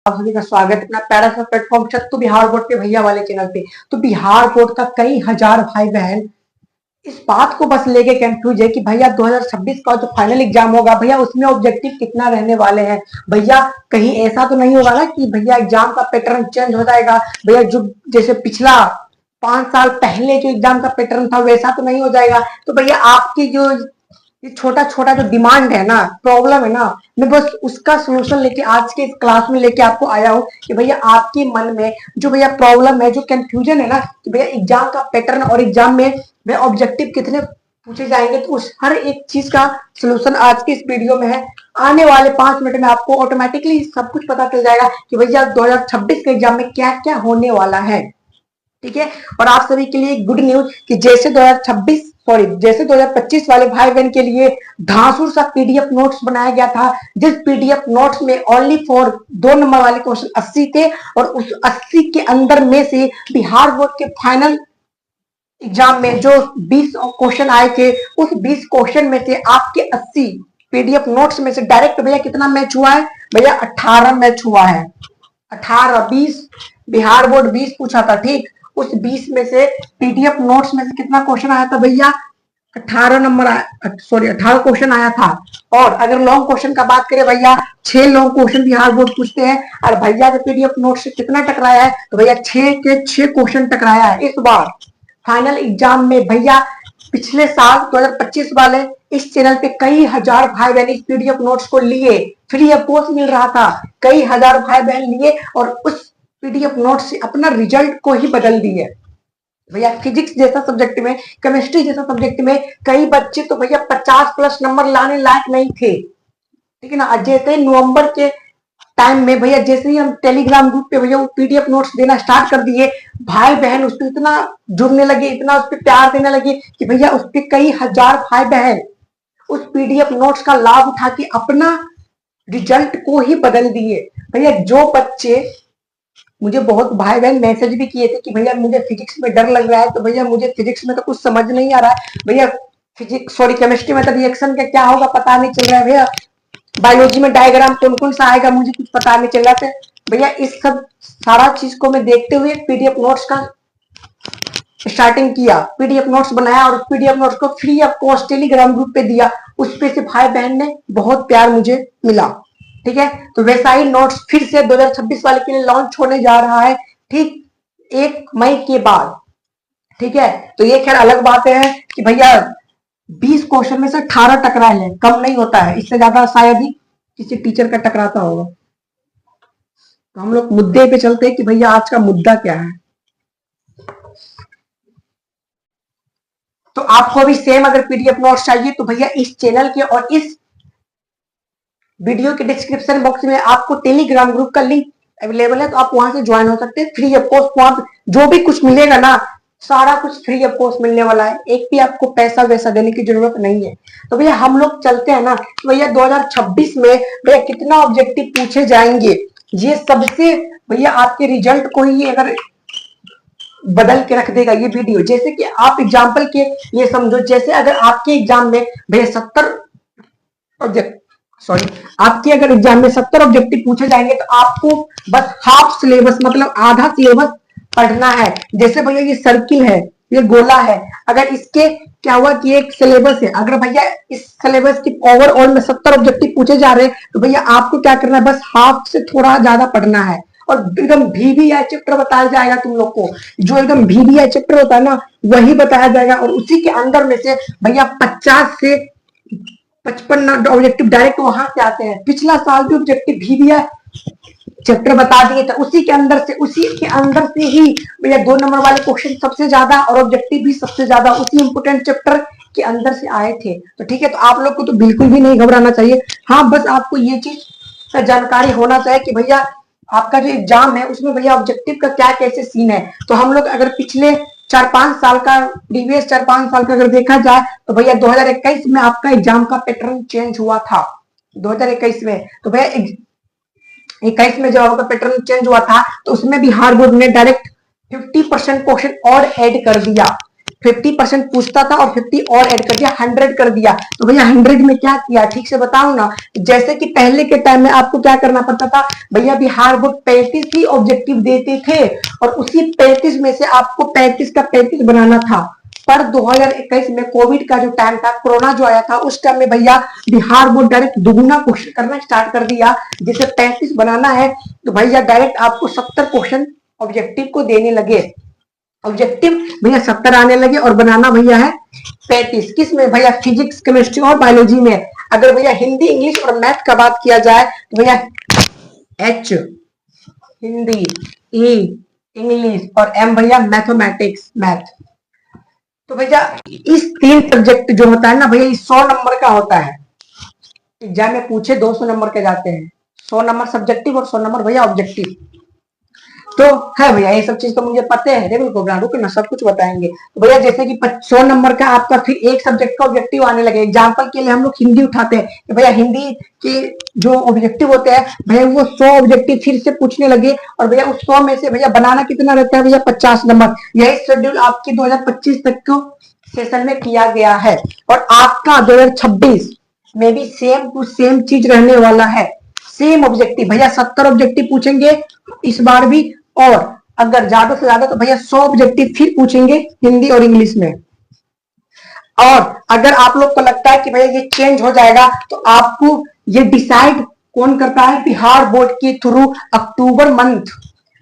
आप सभी का स्वागत है अपना प्यारा सा प्लेटफॉर्म तो बिहार बोर्ड के भैया वाले चैनल पे। तो बिहार बोर्ड का कई हजार भाई बहन इस बात को बस लेके कंफ्यूज है कि भैया 2026 का जो फाइनल एग्जाम होगा भैया उसमें ऑब्जेक्टिव कितना रहने वाले हैं। भैया कहीं ऐसा तो नहीं होगा ना कि भैया एग्जाम का पैटर्न चेंज हो जाएगा। भैया जो जैसे पिछला 5 साल पहले जो एग्जाम का पैटर्न था वैसा तो नहीं हो जाएगा। तो भैया आपकी जो ये छोटा छोटा जो डिमांड है ना, प्रॉब्लम है ना, मैं बस उसका सोल्यूशन लेके आज के इस क्लास में लेके आपको आया हूँ कि भैया आपके मन में जो भैया प्रॉब्लम है, जो कंफ्यूजन है ना कि भैया एग्जाम का पैटर्न और एग्जाम में भैया ऑब्जेक्टिव कितने पूछे जाएंगे, तो उस हर एक चीज का सोल्यूशन आज के इस वीडियो में है। आने वाले 5 मिनट में आपको ऑटोमेटिकली सब कुछ पता चल जाएगा कि भैया 2026 के एग्जाम में क्या क्या होने वाला है। ठीक है, और आप सभी के लिए गुड न्यूज कि जैसे 2025 वाले भाई बहन के लिए धांसुर सा पीडीएफ नोट्स बनाया गया था, जिस पीडीएफ नोट्स में ओनली फॉर 2 नंबर वाले क्वेश्चन 80 थे और उस 80 के अंदर में से बिहार बोर्ड के फाइनल एग्जाम में जो 20 क्वेश्चन आए थे, उस 20 क्वेश्चन में से आपके 80 पीडीएफ नोट्स में से डायरेक्ट भैया कितना मैच हुआ है? भैया 18 मैच हुआ है। 18-20 बिहार बोर्ड 20 पूछा था, ठीक, उस 20 में से पीडीएफ नोट्स में से कितना क्वेश्चन आया था भैया? 18 नंबर 18 क्वेश्चन आया था। और अगर लॉन्ग क्वेश्चन का बात करें भैया, 6 लॉन्ग क्वेश्चन बिहार बोर्ड पूछते हैं और भैया के पीडीएफ नोट से कितना टकराया है? तो भैया 6 के 6 क्वेश्चन टकराया है। इस बार फाइनल एग्जाम में भैया पिछले साल 2025 वाले इस चैनल पे कई हजार भाई बहन इस पीडीएफ नोट्स को लिए, फ्री ऑफ कॉस्ट मिल रहा था, कई हजार भाई बहन लिए और उस पीडीएफ नोट से अपना रिजल्ट को ही बदल दिए। भैया फिजिक्स जैसा सब्जेक्ट में, केमिस्ट्री जैसा सब्जेक्ट में कई बच्चे तो भैया 50+ नंबर लाने लायक नहीं थे, ठीक है ना। जैसे नवंबर के टाइम में भैया जैसे ही हम टेलीग्राम ग्रुप पे भैया वो पीडीएफ नोट्स देना स्टार्ट कर दिए, भाई बहन उस पर इतना जुड़ने लगे, इतना उस पर प्यार देने लगे कि भैया उस पर कई हजार भाई बहन उस पीडीएफ नोट्स का लाभ उठा के अपना रिजल्ट को ही बदल दिए। भैया जो बच्चे, मुझे बहुत भाई बहन मैसेज भी किए थे कि भैया मुझे फिजिक्स में डर लग रहा है, तो भैया मुझे फिजिक्स में तो कुछ समझ नहीं आ रहा है भैया, केमिस्ट्री में तो रिएक्शन का क्या होगा पता नहीं चल रहा है भैया, बायोलॉजी में डायग्राम कौन कौन सा आएगा मुझे कुछ पता नहीं चल रहा था भैया। इस सब सारा चीज को मैं देखते हुए पीडीएफ नोट्स का स्टार्टिंग किया, पीडीएफ नोट्स बनाया और पीडीएफ नोट्स को free of cost Telegram group पे दिया। उस पे से भाई बहन ने बहुत प्यार मुझे मिला, ठीक है। तो वैसा ही नोट्स फिर से 2026 वाले के लिए लॉन्च होने जा रहा है, ठीक, 1 मई के बाद, ठीक है। तो ये खैर अलग बात है कि भैया 20 क्वेश्चन में से 18 टकराए हैं, कम नहीं होता है, इससे ज्यादा शायद ही किसी टीचर का टकराता होगा। तो हम लोग मुद्दे पे चलते हैं कि भैया आज का मुद्दा क्या है। तो आपको भी सेम अगर पीडीएफ नोट्स चाहिए तो भैया इस चैनल के और इस वीडियो के डिस्क्रिप्शन बॉक्स में आपको टेलीग्राम ग्रुप का लिंक अवेलेबल है, तो आप वहां से ज्वाइन हो सकते हैं फ्री ऑफ कॉस्ट। वहां जो भी कुछ मिलेगा ना, सारा कुछ फ्री ऑफ कॉस्ट मिलने वाला है, एक भी आपको पैसा वैसा देने की जरूरत नहीं है। तो भैया हम लोग चलते हैं ना, तो भैया 2026 में भैया कितना ऑब्जेक्टिव पूछे जाएंगे, ये सबसे भैया आपके रिजल्ट को ही अगर बदल के रख देगा ये वीडियो। जैसे कि आप एग्जाम्पल के ये समझो, जैसे अगर आपके एग्जाम में भैया 70 ऑब्जेक्ट आपके अगर एग्जाम में 70 ऑब्जेक्टिव पूछे जाएंगे तो आपको बस हाफ सिलेबस मतलब आधा सिलेबस पढ़ना है। जैसे भैया ये सर्किल है, ये गोला है, अगर इसके क्या हुआ कि एक सिलेबस है, अगर भैया इस सिलेबस की ओवरऑल में 70 ऑब्जेक्टिव पूछे जा रहे हैं तो भैया आपको क्या करना है, बस हाफ से थोड़ा ज्यादा पढ़ना है और एकदम VVI चैप्टर बताया जाएगा तुम लोग को। जो एकदम VVI चैप्टर होता है ना वही बताया जाएगा और उसी के अंदर में से भैया 50 से 55 ऑब्जेक्टिव डायरेक्ट वहां से आते हैं। पिछला साल भी ऑब्जेक्टिव VVI चैप्टर बता दिए थे, उसी के अंदर से ही भैया 2 नंबर वाले क्वेश्चन सबसे ज्यादा और ऑब्जेक्टिव भी सबसे ज्यादा उसी इंपोर्टेंट चैप्टर के अंदर से आए थे। तो ठीक है, तो आप लोग को तो बिल्कुल भी नहीं घबराना चाहिए। हाँ, बस आपको ये चीज का जानकारी होना चाहिए कि भैया आपका जो एग्जाम है उसमें भैया ऑब्जेक्टिव का क्या कैसे सीन है। तो हम लोग अगर पिछले 4-5 साल का, प्रीवियस 4-5 साल का अगर देखा जाए तो भैया 2021 में आपका एग्जाम का पैटर्न चेंज हुआ था। 2021 में तो भैया 21 में जब आपका पैटर्न चेंज हुआ था तो उसमें बिहार बोर्ड ने डायरेक्ट 50% क्वेश्चन और ऐड कर दिया। 50% पूछता था और 50 और ऐड कर दिया, 100 कर दिया। तो भैया 100 में क्या किया, ठीक से बताऊं ना, जैसे कि पहले के टाइम में आपको क्या करना पड़ता था भैया, बिहार बोर्ड 35 ही ऑब्जेक्टिव देते थे और उसी 35 में से आपको 35 का 35 बनाना था। पर 2021 में कोविड का जो टाइम था, कोरोना जो आया था, उस टाइम में भैया बिहार बोर्ड डायरेक्ट दुगुना क्वेश्चन करना स्टार्ट कर दिया। जैसे 35 बनाना है तो भैया डायरेक्ट आपको 70 क्वेश्चन ऑब्जेक्टिव को देने लगे। ऑब्जेक्टिव भैया 70 आने लगे और बनाना भैया है 35। किस में भैया, फिजिक्स, केमिस्ट्री और बायोलॉजी में। अगर भैया हिंदी, इंग्लिश और मैथ का बात किया जाए तो भैया H हिंदी, E इंग्लिश और M भैया मैथमेटिक्स, मैथ। तो भैया इस 3 सब्जेक्ट जो होता है ना भैया, 100 नंबर का होता है। एग्जाम में पूछे 200 नंबर के जाते हैं, 100 नंबर सब्जेक्टिव और 100 नंबर भैया ऑब्जेक्टिव। तो है भैया, ये सब चीज तो मुझे पता है, टेबल प्रोग्राम रुक ना सब कुछ बताएंगे। तो भैया जैसे कि 100 नंबर का आपका फिर एक सब्जेक्ट का ऑब्जेक्टिव आने लगे। एग्जांपल के लिए हम लोग हिंदी उठाते हैं कि भैया हिंदी के जो ऑब्जेक्टिव होते हैं भैया वो 100 ऑब्जेक्टिव फिर से पूछने लगे और भैया उस 100 में से भैया बनाना कितना रहता है भैया 50 नंबर। यही शेड्यूल आपकी 2025 तक को सेशन में किया गया है और आपका 2026 में भी सेम टू सेम चीज रहने वाला है। सेम ऑब्जेक्टिव भैया 70 ऑब्जेक्टिव पूछेंगे इस बार भी, और अगर ज्यादा से ज्यादा तो भैया 100 ऑब्जेक्टिव फिर पूछेंगे हिंदी और इंग्लिश में। और अगर आप लोग को लगता है कि भैया ये चेंज हो जाएगा तो आपको ये डिसाइड कौन करता है, बिहार बोर्ड के थ्रू अक्टूबर मंथ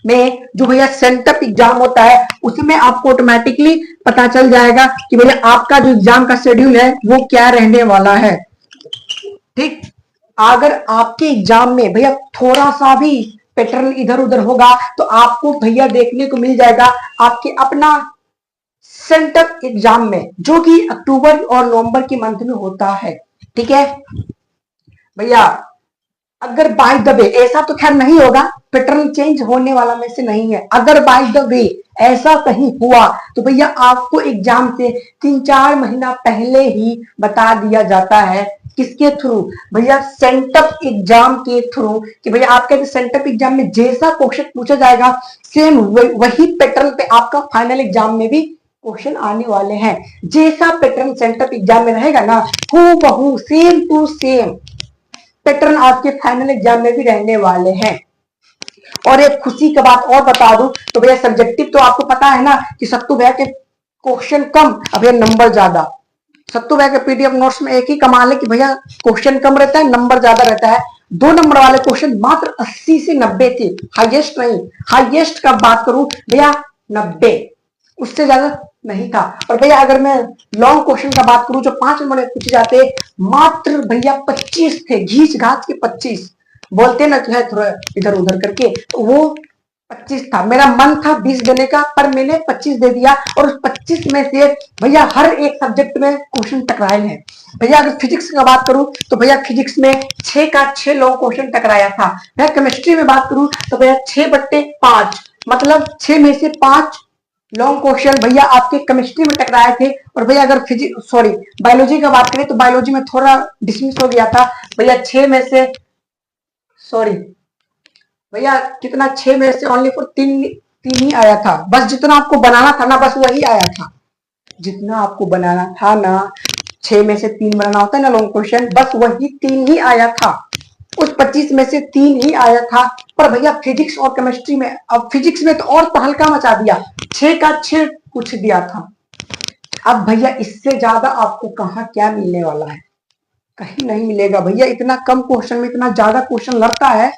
में जो भैया सेंटअप एग्जाम होता है उसमें आपको ऑटोमेटिकली पता चल जाएगा कि भैया आपका जो एग्जाम का शेड्यूल है वो क्या रहने वाला है। ठीक, अगर आपके एग्जाम में भैया थोड़ा सा भी पैटर्न इधर उधर होगा तो आपको भैया देखने को मिल जाएगा आपके अपना सेंटर एग्जाम में, जो कि अक्टूबर और नवंबर के मंथ में होता है। ठीक है भैया, अगर बाय द वे, ऐसा तो खैर नहीं होगा, पैटर्न चेंज होने वाला में से नहीं है, अगर बाय द वे ऐसा कहीं हुआ तो भैया आपको एग्जाम से 3-4 महीना पहले ही बता दिया जाता है। किसके थ्रू भैया, सेंटअप एग्जाम के थ्रू, कि भैया आपके सेंटअप एग्जाम में जैसा क्वेश्चन पूछा जाएगा सेम वही पैटर्न पे आपका फाइनल एग्जाम में भी क्वेश्चन आने वाले हैं। जैसा पैटर्न सेंटअप एग्जाम में रहेगा ना, हूबहू सेम टू सेम पैटर्न आपके फाइनल एग्जाम में भी रहने वाले हैं। और एक खुशी का बात और बता दूं तो भैया सब्जेक्टिव तो आपको पता है ना कि सत्तू भैया के क्वेश्चन कम अब भैया नंबर ज्यादा। सत्तू भैया के पीडीएफ नोट्स में एक ही कमाल है कि भैया क्वेश्चन कम रहता है, नंबर ज्यादा रहता है। 2 नंबर वाले क्वेश्चन मात्र 80 से 90 थे, हाईएस्ट नहीं। हाईएस्ट का बात करूं भैया 90, उससे ज्यादा नहीं था। और भैया अगर मैं लॉन्ग क्वेश्चन का बात करूं जो 5 नंबर में पूछे जाते मात्र भैया 25 थे, घींच घाच के 25 बोलते ना कि है थोड़ा इधर उधर करके, तो वो 25 था। मेरा मन था 20 देने का पर मैंने 25 दे दिया और उस 25 में से भैया हर एक सब्जेक्ट में क्वेश्चन टकराए हैं। भैया अगर फिजिक्स की बात करूं तो भैया फिजिक्स में 6 का 6 लॉन्ग क्वेश्चन टकराया था। भैया केमिस्ट्री में बात करूं तो भैया 6/5 मतलब 6 में से 5 लॉन्ग क्वेश्चन भैया आपके केमिस्ट्री में टकराए थे। और भैया अगर फिजिक्स सॉरी बायोलॉजी का बात करें तो बायोलॉजी में थोड़ा डिसमिस हो गया था भैया 6 में से सॉरी भैया कितना 6 में से ओनली फॉर 3 ही आया था। बस जितना आपको बनाना था ना बस वही आया था, जितना आपको बनाना था ना 6 में से 3 बनाना होता है ना लॉन्ग क्वेश्चन, बस वही 3 ही आया था। उस 25 में से 3 ही आया था। पर भैया फिजिक्स और केमिस्ट्री में, अब फिजिक्स में तो और तहलका मचा दिया, 6 का 6 पूछ दिया था। अब भैया इससे ज्यादा आपको कहां क्या मिलने वाला है, कहीं नहीं मिलेगा भैया। इतना कम क्वेश्चन में इतना ज्यादा क्वेश्चन लड़ता है,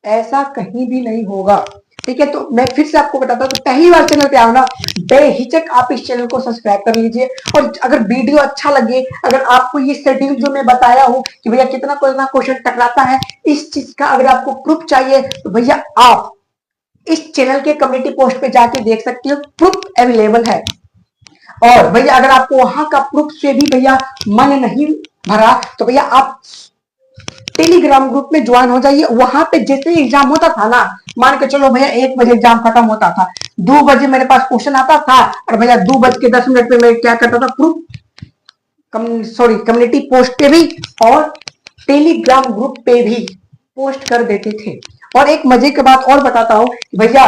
ऐसा कहीं भी नहीं होगा। ठीक है, तो मैं फिर से आपको बताता हूँ, तो पहली बार चैनल पे आओ ना, बेहिचक आप इस चैनल को सब्सक्राइब कर लीजिए। और अगर वीडियो अच्छा लगे, अगर आपको ये शेड्यूल जो मैं बताया हूँ कि भैया कितना क्वेश्चन टकराता है, इस चीज का अगर आपको प्रूफ चाहिए तो भैया आप इस चैनल के कम्युनिटी पोस्ट पे जाके देख सकते हो, प्रूफ अवेलेबल है। और भैया अगर आपको वहां का प्रूफ से भी भैया मन नहीं भरा तो भैया आप टेलीग्राम ग्रुप में ज्वाइन हो जाइए। वहां पे जैसे एग्जाम होता था ना, मान के चलो भैया 1 बजे एग्जाम खत्म होता था, 2 बजे मेरे पास क्वेश्चन आता था और भैया 2:10 पे मैं क्या करता था, प्रूफ कम्युनिटी पोस्ट पे भी और टेलीग्राम ग्रुप पे भी पोस्ट कर देते थे। और एक मजे की बात और बताता हूं भैया,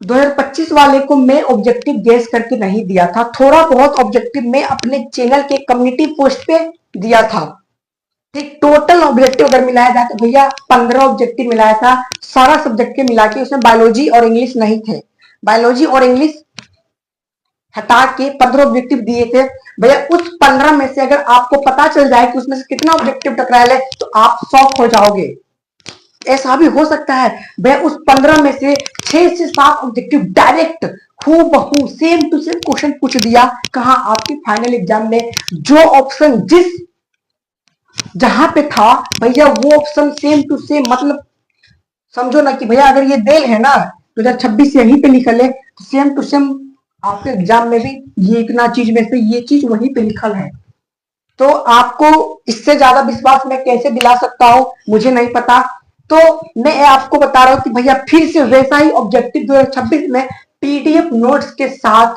2025 वाले को मैं ऑब्जेक्टिव गेस करके नहीं दिया था, थोड़ा बहुत ऑब्जेक्टिव मैं अपने चैनल के कम्युनिटी पोस्ट पे दिया था। ठीक, टोटल ऑब्जेक्टिव अगर मिलाया जाए तो भैया 15 ऑब्जेक्टिव मिलाया था, सारा सब्जेक्ट के मिला के। उसमें बायोलॉजी और इंग्लिश नहीं थे, बायोलॉजी और इंग्लिश हटा के 15 ऑब्जेक्टिव दिए थे। भैया उस 15 में से अगर आपको पता चल जाए कि उसमें से कितना ऑब्जेक्टिव टकराया है तो आप शॉक हो जाओगे। ऐसा भी हो सकता है भैया उस 15 में से 6 से 7 ऑब्जेक्टिव डायरेक्ट हूबहू सेम टू सेम क्वेश्चन पूछ दिया। कहा आपकी फाइनल एग्जाम में जो ऑप्शन जिस जहां पे था भैया वो ऑप्शन सेम टू सेम, मतलब समझो ना कि भैया अगर ये देल है ना 2026 यहीं पे लिखल है तो सेम टू सेम आपके एग्जाम में भी ये इतना चीज में से ये चीज वहीं पे लिखल है। तो आपको इससे ज्यादा विश्वास मैं कैसे दिला सकता हूं, मुझे नहीं पता। तो मैं आपको बता रहा हूं कि भैया फिर से वैसा ही ऑब्जेक्टिव 2026 में पीडीएफ नोट्स के साथ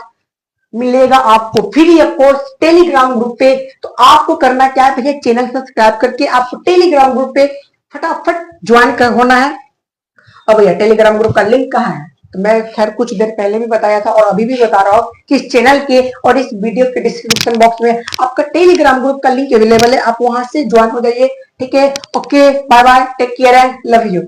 मिलेगा आपको free of course Telegram group पे। तो आपको करना क्या है भैया, चैनल सब्सक्राइब करके आपको टेलीग्राम ग्रुप पे फटाफट ज्वाइन होना है। और भैया टेलीग्राम ग्रुप का लिंक कहाँ है, तो मैं खैर कुछ देर पहले भी बताया था और अभी भी बता रहा हूँ कि इस चैनल के और इस वीडियो के डिस्क्रिप्शन बॉक्स में आपका टेलीग्राम ग्रुप का लिंक अवेलेबल है, आप वहां से ज्वाइन हो जाइए। ठीक है, okay, bye bye, take care and love you.